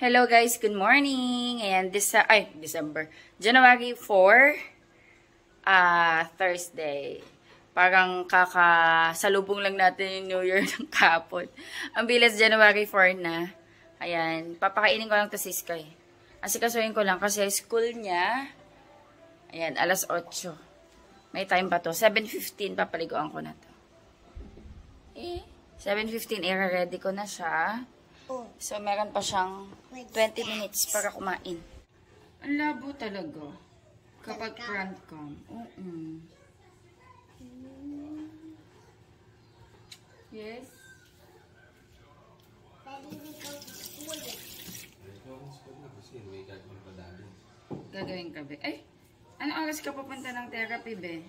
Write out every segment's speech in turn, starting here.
Hello guys, good morning. And December. January 4, Thursday. Parang kakasalubong lang natin yung New Year ng kapon. Ang bilis, January 4 na. Ayan, papakainin ko lang to si Sky. Asikasuhin ko lang kasi school niya. Ayan, alas 8. May time pa to. 7:15, papaliguan ko na to. 7:15, ready ko na siya. So, meron pa siyang 20 minutes para kumain. Ang labo talaga. Kapag prank cam. Yes? Gagawin ka, be. Ay! Ano oras ka pupunta ng therapy, be?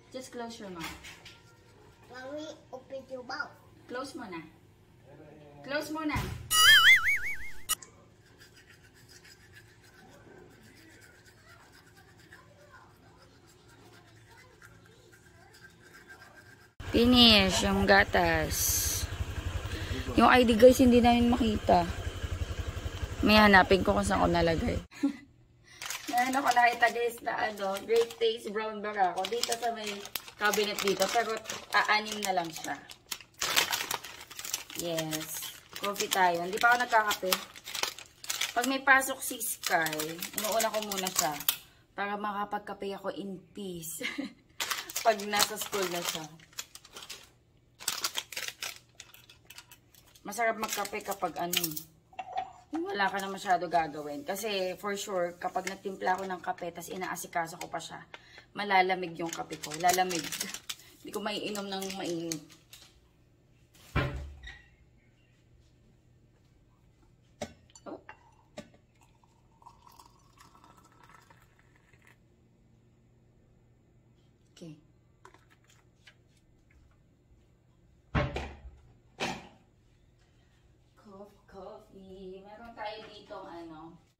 Just close your mouth. Mommy, open your mouth. Close mo na. Close mo na. Finish yung gatas. Yung ID guys, hindi namin makita. May hanapin ko kung saan ko nalagay. Meron ako nakita guys na Great Taste Brown Barako dito sa may cabinet dito. Pero aanim na lang siya. Yes. Coffee tayo. Hindi pa ako nagkakape. Pag may pasok si Sky, inuuna ko muna siya. Para makapagkape ako in peace. Pag nasa school na siya. Masarap magkape kapag wala ka na masyado gagawin. Kasi, for sure, kapag nagtimpla ako ng kape, tas inaasikaso ko pa siya, malalamig yung kape ko. Lalamig. Hindi ko maiinom ng mainit. Oh. Okay. Coffee.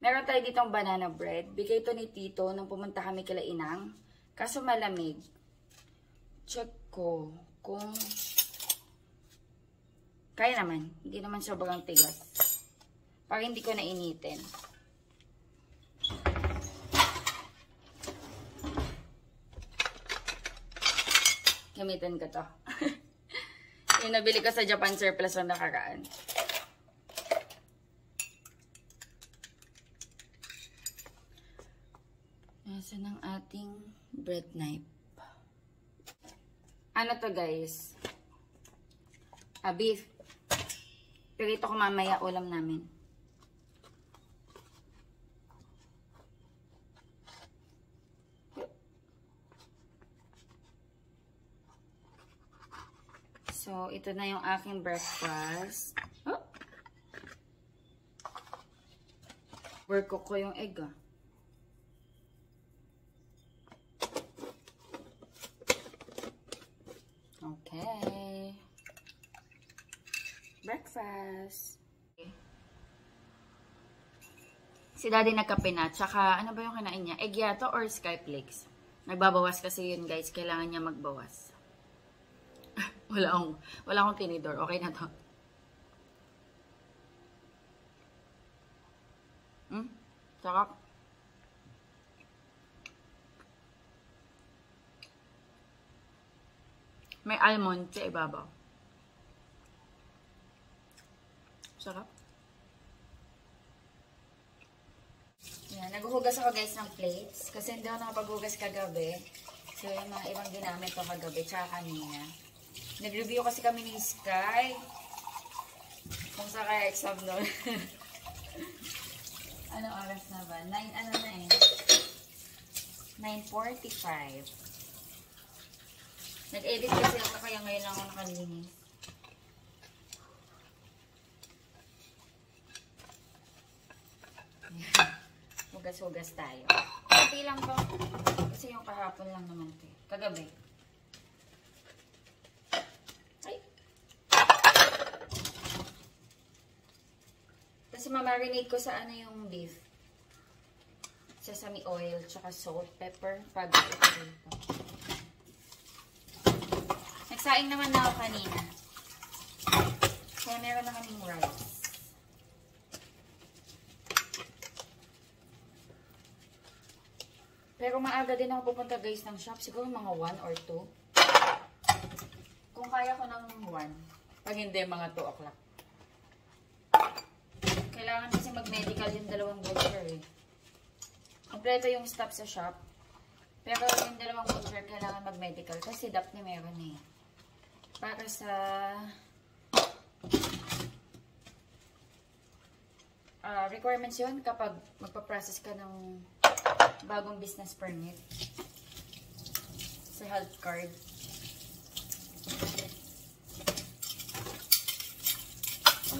Meron tayo ditong banana bread. Bigay to ni Tito nung pumunta kami kila Inang. Kaso malamig. Check ko kung kaya naman. Hindi naman sobrang tigas. Para hindi ko nainitin. Gamitin ko to. Yung nabili ko sa Japan Surplus na nakaraan. Nasaan ang ating bread knife? Ano to guys? Beef. Pirito ko mamaya ulam namin. So, ito na yung aking breakfast. Oh! Work ko yung egg Okay. Breakfast. Si Daddy nagkape na. Tsaka, ano ba yung kinain niya? Egg yato or Skyflakes? Nagbabawas kasi yun guys. Kailangan niya magbawas. wala akong tinidor. Okay na to. Sarap. May almond sa ibabaw. Sarap. Yan, naghuhugas ako guys ng plates. Kasi hindi ako nakapaghugas kagabi. So, yung mga ibang ginamit ko kagabi, tsaka kanina. Nag-review kasi kami ni Sky. Kung sa kaya exam nun. Anong oras na ba? 9:45. Nag-edit kasi ako kaya ngayon lang ako nakalinis. Hugas-hugas tayo. Pati lang to. Kasi yung kahapon lang naman ito. Kagabi. Ay! Kasi mamarinate ko sa ano yung beef. Sesame oil, tsaka salt, pepper, pag ito dito. Nagsaing naman na ako kanina. Kaya meron na kaming rice. Pero maaga din ako pupunta guys ng shop. Siguro mga 1 or 2. Kung kaya ko ng 1. Pag hindi, mga 2 o'clock. Kailangan kasi mag-medical yung dalawang butcher eh. Kompleto yung stop sa shop. Pero yung dalawang butcher kailangan mag-medical. Kasi Daphne meron eh. Para sa requirements yun kapag magpa-process ka ng bagong business permit sa health card.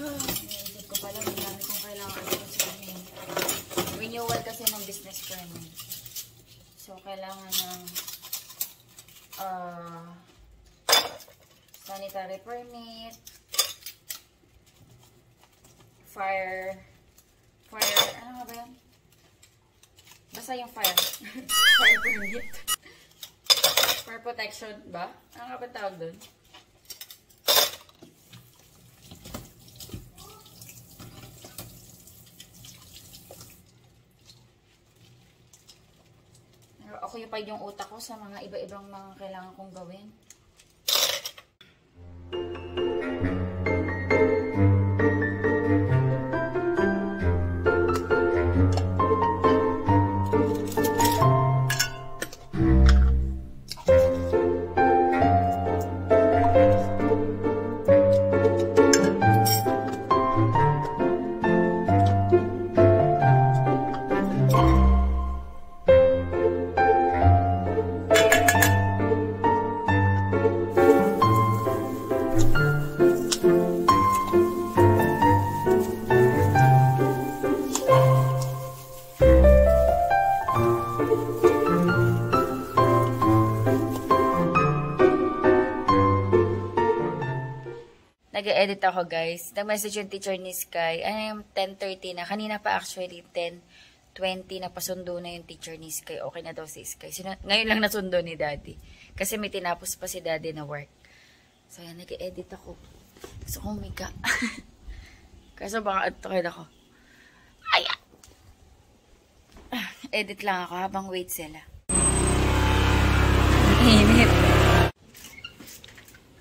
Naisip ko pala, may dami kong kailangan i-consume. Renewal kasi ng business permit. So, kailangan ng sanitary permit, fire, ano nga ba yan? Basta yung fire. Fire permit. Fire protection ba? Ano nga ba tawag doon? Occupied yung utak ko sa mga iba-ibang mga kailangan kong gawin. Nag-edit ako guys. Nag-message yung teacher ni Sky. Ano yung 10:30 na? Kanina pa actually 10:20 napasundo na yung teacher ni Sky. Okay na daw si Sky. Ngayon lang nasundo ni Daddy. Kasi may tinapos pa si Daddy na work. So yan, nag-edit ako. Gusto kong mika. Kaso baka atukin ako. Ay! Edit lang ako habang wait sila. Init.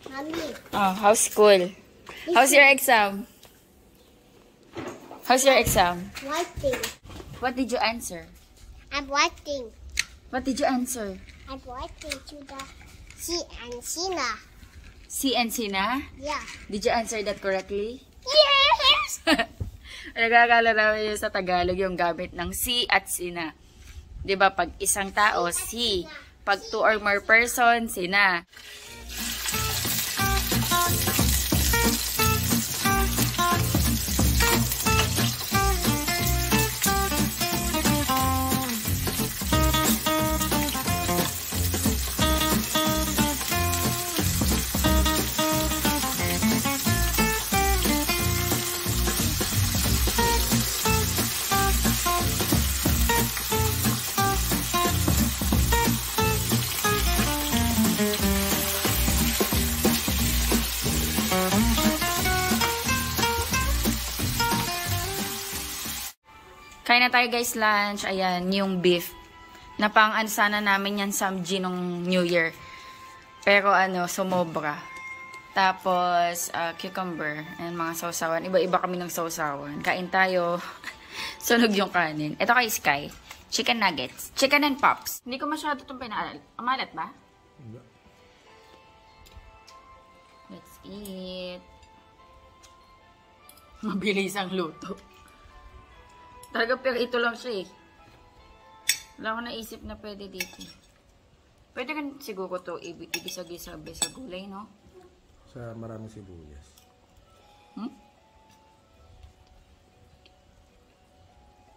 Mommy. Oh, how's school? How's your exam? How's your exam? Writing. What did you answer? I'm writing. What did you answer? I'm writing to the C and Sina. C and Sina? Yeah. Did you answer that correctly? Yes! Nagkakala namin yun sa Tagalog yung gamit ng si at Sina. Diba pag isang tao, si. Pag 2 or more person, Sina. Kain na tayo guys lunch. Ayan, yung beef. Napang ano sana namin yan samji nung New Year. Pero ano, sumobra. Tapos, cucumber. And mga sausawan. Iba-iba kami ng sausawan. Kain tayo. Sunog yung kanin. Ito kay Sky. Chicken nuggets. Chicken and pops. Hindi ko masyado itong pinaaral. Amalat ba? Let's eat. Mabilis ang luto. Talaga pero ito lang siya eh. Wala ko naisip na pwede dito. Pwede kan siguro to igisa-gisa sa gulay, no? Sa maraming sibuyas.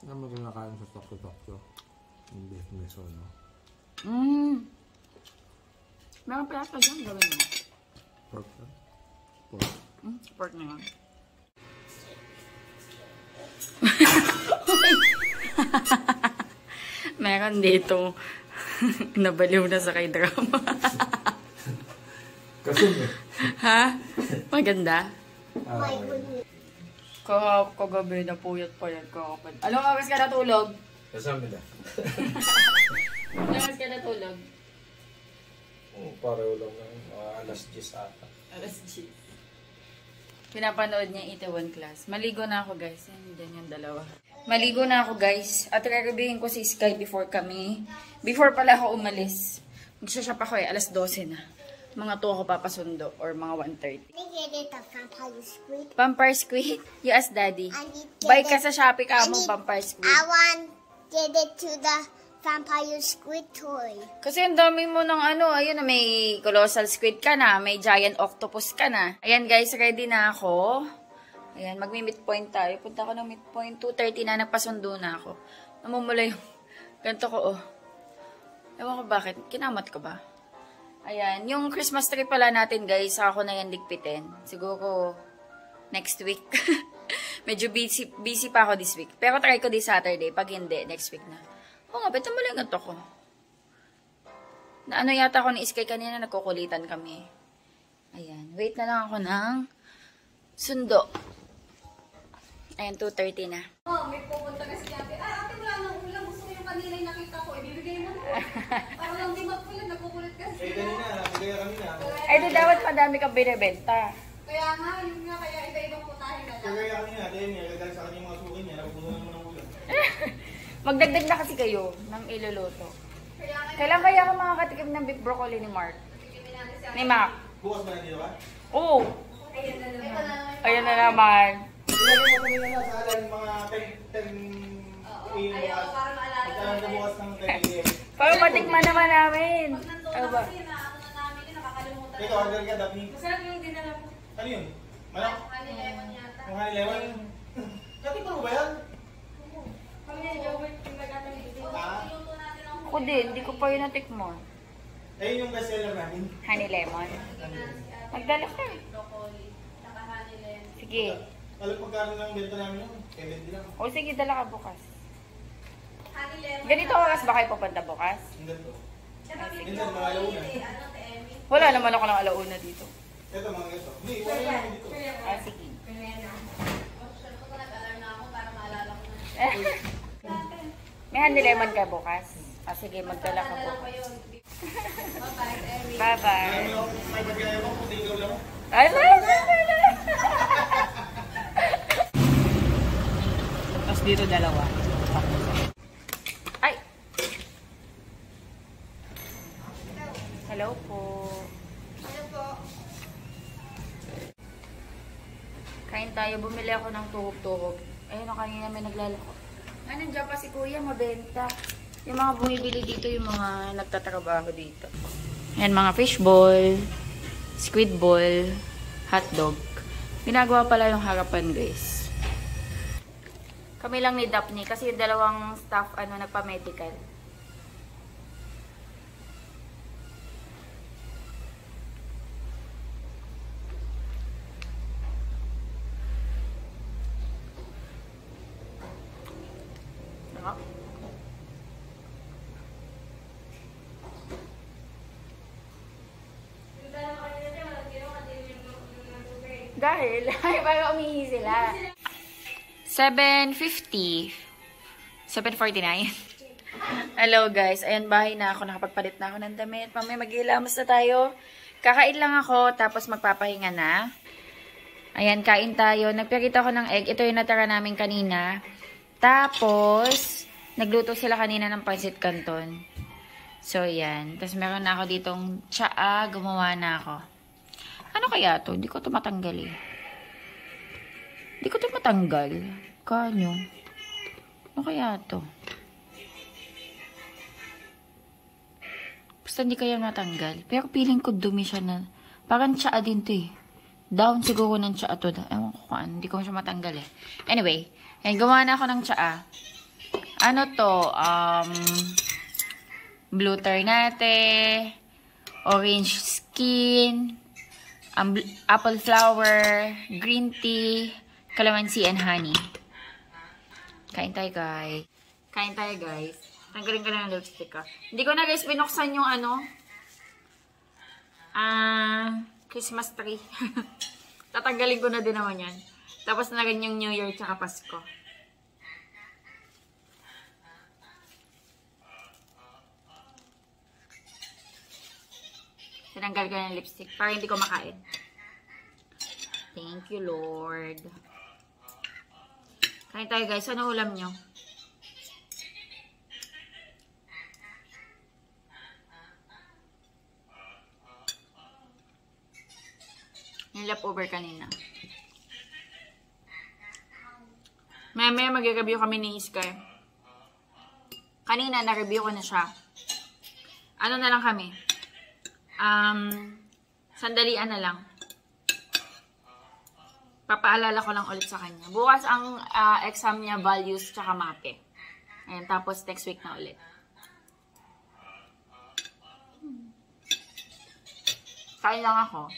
Ano mo kinakain sa tokyo-tokyo? Yung beef miso, no? Meron pa yata dyan, gawin mo. Pork, pork. Pork na yun. Meron dito. Nabaliw na sa K-drama. Kasum eh. Ha? Maganda? My goodness. Kagabi na puyat pa yan. Kakapad. Anong oras ka natulog? Kasama na. Anong oras ka natulog? Pareho lang ng alas 10 ata. Alas 10. Pinapanood niya Itaewon Class. Maligo na ako, guys. Yan yung dalawa. Maligo na ako, guys. At rereviewin ko si Sky before pala ako umalis. Magsashop ako alas 12 na. Mga 2 ako papasundo or mga 1:30. I get it a vampire squid. Vampire Squid? You ask Daddy. I need Buy get ka it- sa Shopee ka I mo need- Vampire Squid. I want get it to the vampire squid toy. Kasi ang dami mo ng ayun na may colossal squid ka na, may giant octopus ka na. Ayan guys, ready na ako. Ayan, magmi-midpoint tayo. Punta ako ng midpoint, 2:30 na, nagpasundo na ako. Namumula yung ganito ko, oh. Ewan ko bakit, kinamat ko ba? Ayan, yung Christmas tree pala natin guys, ako na yan ligpitin. Siguro next week. Medyo busy pa ako this week. Pero try ko this Saturday, pag hindi, next week na. Oo nga, ba't naman yung ganito ko? Na yata ako ni Iskay kanina, nagkukulitan kami. Ayan, wait na lang ako ng sundo. Ayan, 2:30 na. Oh, may pupunta kasi ate. Ate, wala nang ulam. Gusto ko yung kanina yung nakita ko. Ibibigay mo na. Para lang di magpulit. Nagkukulit kasi. Ay, di dapat madami kang binibenta. Kaya nga, yun nga. Kaya iba-ibang putahin na lang. Kaya kanina, dahil niya, gagaling sa kanya yung mga sukin niya, napupuno naman ng ulam. Magdagdag na kasi kayo ng iluluto. Kaya nga, Kailan kaya ako makakatikim ng beef broccoli ni Mark? bibigyan natin siya. Ni Mac? Bukas ba nandito ka? Oo. Ayan na naman. Ito na naman. Ayun na naman. Ilagay mo kami na sa alam mga 10 Oo. Ayaw, para maalala Magkaroon na bukas ng 10 a.m. Para matikman naman namin. Pag nandun Ano na ba? kasi na ano na namin yun, nakakalimutan. Ito, order ka, Daphne. Masarap yung dinala mo. Ano yun? Manok? Honey lemon yata. Yung honey lemon? Natikman mo ba yan? Kami na yogurt yung nagkatalit. Iluto natin ang Ako din, hindi ko pa yun natikmon. Ayun yung bestseller namin. Honey lemon. Magdala ka. broccoli. Saka honey lemon. Sige. Alam pagkano ng benta namin yun? 70 lang. O sige, dala ka bukas. Honey lemon. Ganito oras ba kayo pupunta bukas? Ang ganito. Saka may Minsan, mga alauna. broccoli. Ano, te, Emmy? Wala naman ako ng alauna dito. Ito, mga ganito. Hindi, wala namin dito. Ah, sige. Oh, sure ko nag-alarm na ako para maalala ko na. May honey lemon ka bukas? Ah, sige, magdala ka Naalala ko bukas. yun. Bye-bye, Emmy. Bye-bye. Alam mo, may pagkaya mo, puti ikaw lang. Ay, tapos dito dalawa. Ay! Hello po. Ano po? Kain tayo. Bumili ako ng tuhog-tuhog. Ayun o, kanina may naglalako. Ay, nandiyan pa si kuya, mabenta. Yung mga bumibili dito, yung mga nagtatrabaho dito. Ayan, mga fishball, squid ball, hotdog. Ginagawa pala yung harapan, guys. Kami lang ni Daphne kasi yung dalawang staff, nagpa-medical. Sarap. Dahil, ay, parang umihi sila. 7:50. 7:49. Hello guys. Ayan, bahay na ako. Nakapagpalit na ako ng damit. Mamaya mag-ilamos na tayo. Kakain lang ako, tapos magpapahinga na. Ayan, kain tayo. Nagpakita ko ng egg. Ito yung natara namin kanina. Tapos, nagluto sila kanina ng pancit canton. So, yan. Tapos, meron na ako ditong tsaa. Gumawa na ako. Ano kaya to? Hindi ko to matanggal eh. Hindi ko to matanggal. Kanyo? Ano kaya to? Basta hindi kaya matanggal. Pero feeling ko dumi siya na. Parang tsaa din to eh. Down siguro ng tsaa to. Ewan ko kung ano. Hindi ko siya matanggal eh. Anyway. Yan, gumawa na ako ng tsaa. Ano to? Blue ternate. Orange skin. Apple flower, green tea, calamansi, and honey. Kain tayo, guys. Kain tayo, guys. Tanggalin ka na ng lipstick ka. Hindi ko na, guys, binuksan yung ano. Christmas tree. Tatanggalin ko na din naman yan. Tapos na rin yung New Year tsaka Pasko. Tinanggal ko ng lipstick para hindi ko makain. Thank you, Lord. Kain tayo, guys. Ano ulam nyo? Yung leftover kanina. Maya mag-review kami ni Sky. Kanina, na-review ko na siya. Ano na lang kami? Sandalian na lang. Papaalala ko lang ulit sa kanya. Bukas ang exam niya, values, tsaka MAPE. Ayan, tapos next week na ulit. Kain lang ako.